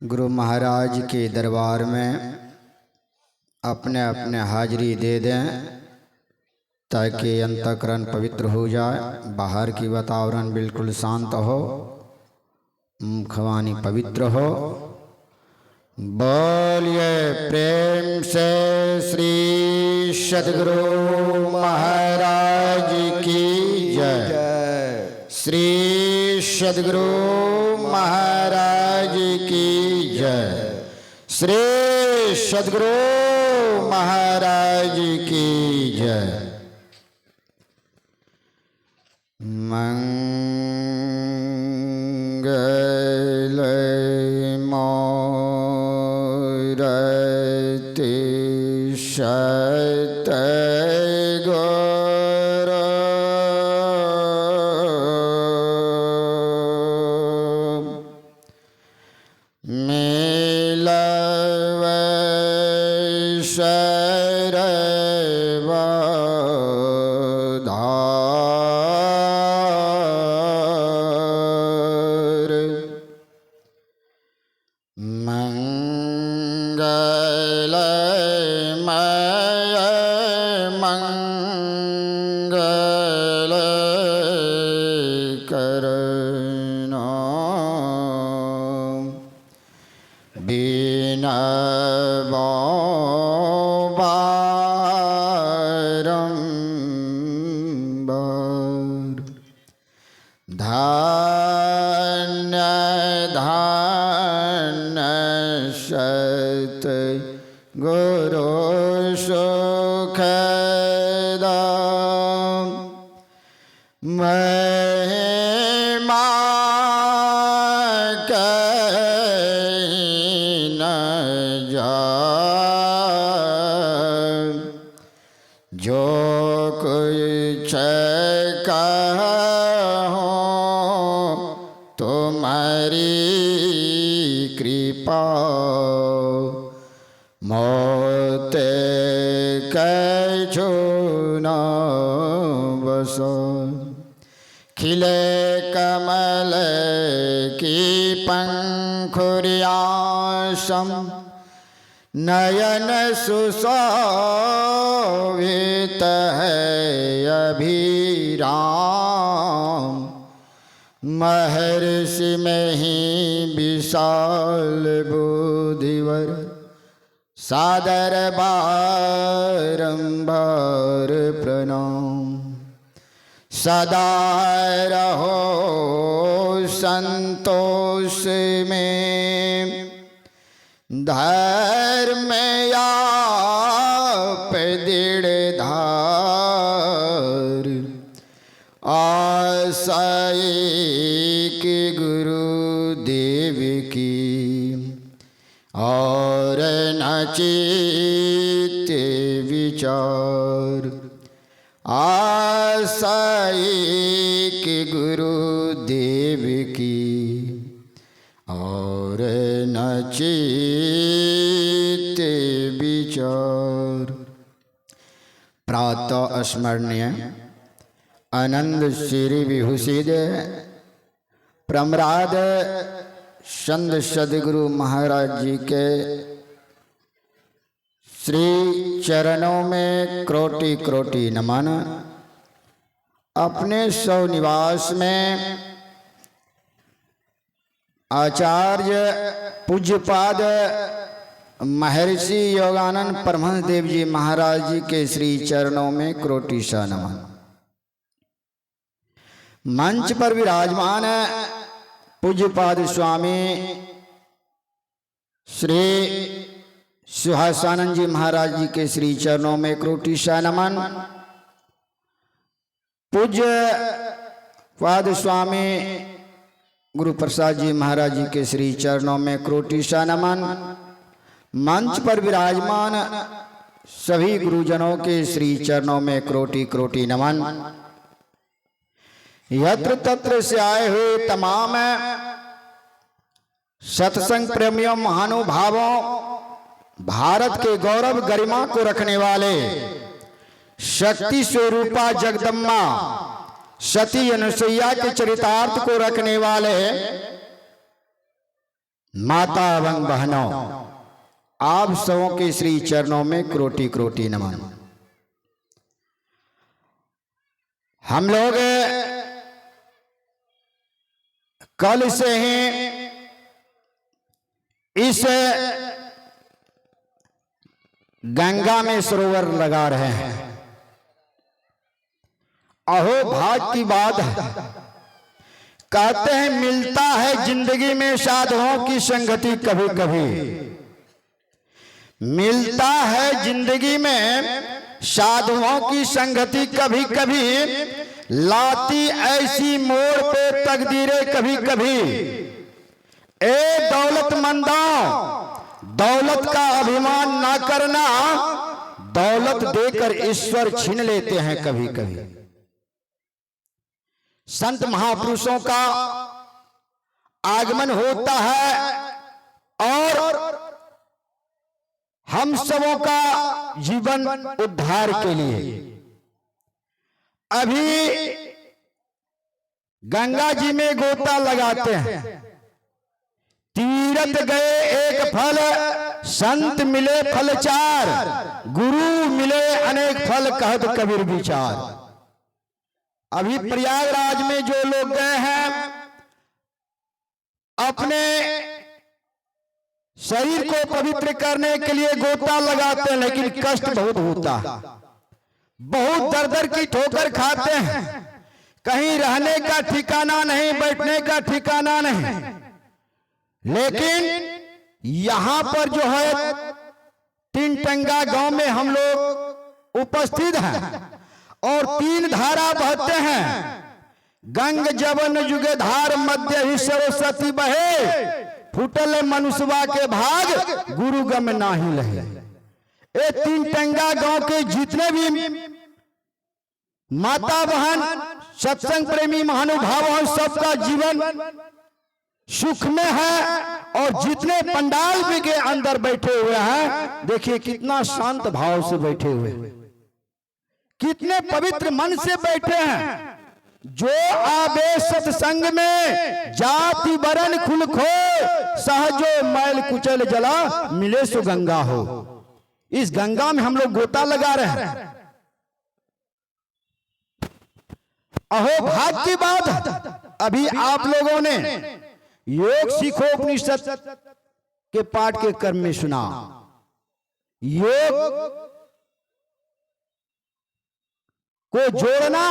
गुरु महाराज के दरबार में अपने अपने हाजिरी दे दें ताकि अंतःकरण पवित्र हो जाए, बाहर की वातावरण बिल्कुल शांत हो, मुखवाणी पवित्र हो। बोलिए प्रेम से श्री सद्गुरु महाराज की जय। श्री सद्गुरु महाराज की जय। श्री सद्गुरु महाराज की जय। मंगल मूर्ति सत गुरु मिलव सर्वधार। मंगलमय मंगल करना बिनवो बारंबार। धन्य धन्य सत गुरु सुखदाम। महिमा कहीं न जाए, जो कुछ कहो तुम्हारी कृपा। मौत कछु न बसो, खिले कमल की पंखुरियां नयन सुशोभित है अभिराम। महर्षि में ही विशाल बुद्धिवर, सादर बारंबार प्रणाम। सदा रहो संतोष में, धर्म आप दृढ़ धार। आशाएं के गुरुदेव की और नचित विचार। आशाएं के गुरुदेव की और नचित विचार। प्रातः स्मरणीय आनंद श्री विभूषित प्रमराद संत सद्गुरु महाराज जी के श्री चरणों में कोटि कोटि नमन। अपने सौ निवास में आचार्य पूज्यपाद महर्षि योगानंद परमहंस देव जी महाराज जी के श्री चरणों में कोटि सा नमन। मंच पर विराजमान पूज्यपाद स्वामी श्री सुहासानंद जी महाराज जी के श्री चरणों में कोटि सा नमन। पूज्य पाद स्वामी गुरु प्रसाद जी महाराज जी के श्री चरणों में कोटि सा नमन। मंच पर विराजमान सभी गुरुजनों के श्री चरणों में कोटि कोटि नमन। यत्र तत्र से आए हुए तमाम सत्संग प्रेमियों महानुभावों, भारत के गौरव गरिमा को रखने वाले शक्ति स्वरूपा जगदम्मा सती अनुसुईया के चरितार्थ को रखने वाले माता एवं बहनों, आप सबों के श्री चरणों में कोटि कोटि नमन। हम लोग कल से ही इस गंगा में सरोवर लगा रहे हैं। अहो भाग की बात है। कहते हैं मिलता है जिंदगी में साधुओं की संगति कभी कभी, मिलता है जिंदगी में साधुओं की संगति कभी कभी, लाती ऐसी मोड़ पे तकदीरें कभी कभी। ए दौलतमंदों, दौलत का अभिमान ना करना, दौलत देकर ईश्वर छीन लेते हैं कभी कभी। संत महापुरुषों का आगमन होता है और हम सबों का जीवन उद्धार के लिए। अभी गंगा जी में गोता लगाते हैं। तीरथ गए एक फल, संत मिले फल चार, गुरु मिले अनेक फल कहत कबीर विचार। अभी प्रयागराज में जो लोग गए हैं, अपने शरीर को पवित्र करने के लिए गोता लगाते हैं, लेकिन कष्ट बहुत होता है। बहुत दर दर की ठोकर खाते हैं। कहीं रहने का ठिकाना नहीं, बैठने का ठिकाना नहीं। लेकिन यहां पर जो है तीनटंगा गांव में हम लोग उपस्थित हैं और तीन धारा बहते हैं। गंग जवन युगधार मध्य ही सरस्वती बहे, फुटल मनुष्यवा के भाग गुरु गम नाही लहे। ये तीनटंगा गांव के जितने भी माता बहन सत्संग प्रेमी महानुभाव हैं, सबका जीवन सुख में है। और जितने पंडाल भी के अंदर बैठे हुए हैं, देखिए कितना शांत भाव से बैठे हुए हैं, कितने पवित्र मन से बैठे हैं। जो आवे सत्संग में जाति वरण खुल खो, सहजो मैल कुचल जला मिले सो गंगा हो। इस गंगा में हम लोग गोता लगा रहे हैं। अहो भाग की बात है। अभी आप लोगों ने योग सीखो उपनिषद के पाठ के क्रम में सुना। योग को जोड़ना,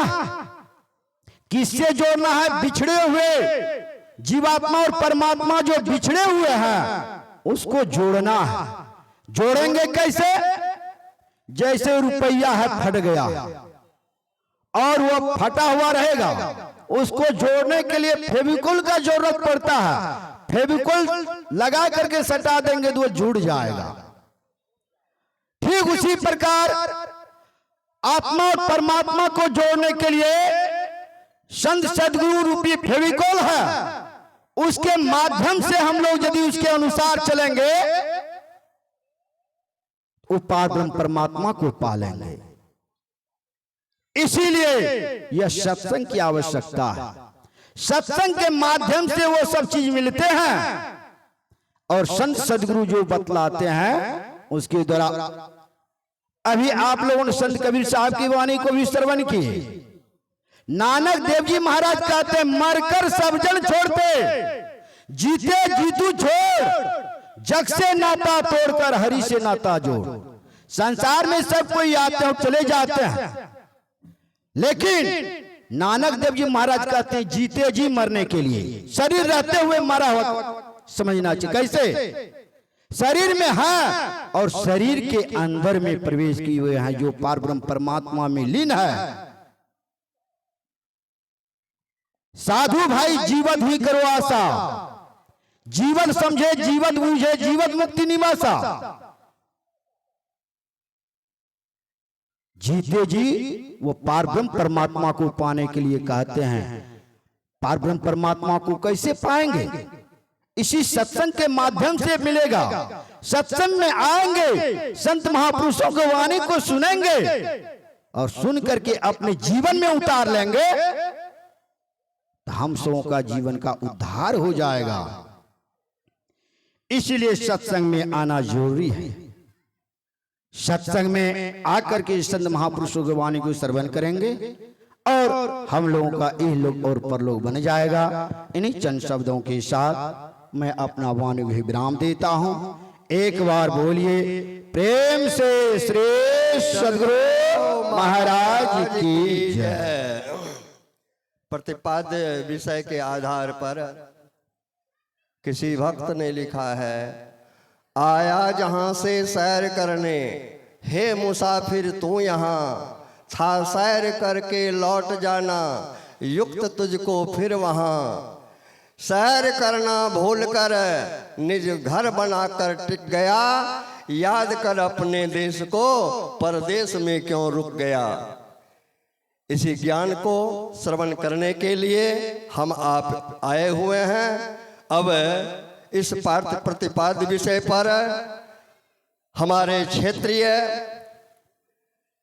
किससे जोड़ना है? बिछड़े हुए जीवात्मा और परमात्मा जो बिछड़े हुए हैं, उसको जोड़ना है। जोड़ेंगे कैसे? जैसे रुपया है फट गया और वो फटा हुआ रहेगा, उसको जोड़ने के लिए फेविकोल का जरूरत पड़ता है। फेविकोल लगा करके सटा देंगे तो वो जुड़ जाएगा। ठीक उसी प्रकार आत्मा और परमात्मा को जोड़ने के लिए संत सदगुरु रूपी फेविकोल है। उसके माध्यम से हम लोग यदि उसके अनुसार चलेंगे, वो पारब्रह्म परमात्मा को पालेंगे। इसीलिए यह सत्संग की आवश्यकता है। सत्संग के माध्यम से वो सब चीज मिलते हैं और संत सदगुरु जो बतलाते हैं उसके द्वारा। अभी आप लोगों ने संत कबीर साहब की वाणी को भी श्रवण की। नानक देव जी महाराज कहते हैं, मरकर सब जन छोड़ते, जीते जीतू छोड़, जग से नाता तोड़कर हरि से नाता जोड़। संसार में सब कोई आते हैं चले जाते हैं, लेकिन नानक देव जी महाराज कहते हैं जीते जी मरने के लिए। शरीर रहते हुए मरा हुआ समझना चाहिए। कैसे? शरीर में है और शरीर के अंदर में प्रवेश किए हुए हैं, जो पारब्रह्म परमात्मा में लीन है। साधु भाई जीवत ही करो आशा, जीवन समझे जीवत बूझे, जीवत मुक्ति निवासा। जीते जी वो पारब्रह्म परमात्मा को पाने के लिए कहते हैं। पारब्रह्म परमात्मा को कैसे पाएंगे? इसी सत्संग के माध्यम से मिलेगा। सत्संग में आएंगे, संत महापुरुषों की वाणी को सुनेंगे और सुन करके अपने जीवन में उतार लेंगे, तो हम सबों का जीवन का उद्धार हो जाएगा। इसलिए सत्संग में आना जरूरी है। सत्संग में आकर के संत महापुरुषों की वाणी को श्रवण करेंगे और हम लोगों का इहलोक और परलोक बन जाएगा। इन्हीं चंद शब्दों के साथ मैं अपना वाणी को विराम देता हूं। एक बार बोलिए प्रेम से श्री सद्गुरु महाराज की जय। प्रतिपाद्य विषय के आधार पर किसी भक्त ने लिखा है, आया जहां से सैर करने, हे मुसाफिर तू यहाँ, था सैर करके लौट जाना, युक्त तुझको फिर वहाँ। सैर करना भूल कर निज घर बनाकर टिक गया, याद कर अपने देश को परदेश में क्यों रुक गया। इसी ज्ञान को श्रवण करने के लिए हम आप आए हुए हैं। अब इस पार्थ प्रतिपाद्य विषय पर हमारे क्षेत्रीय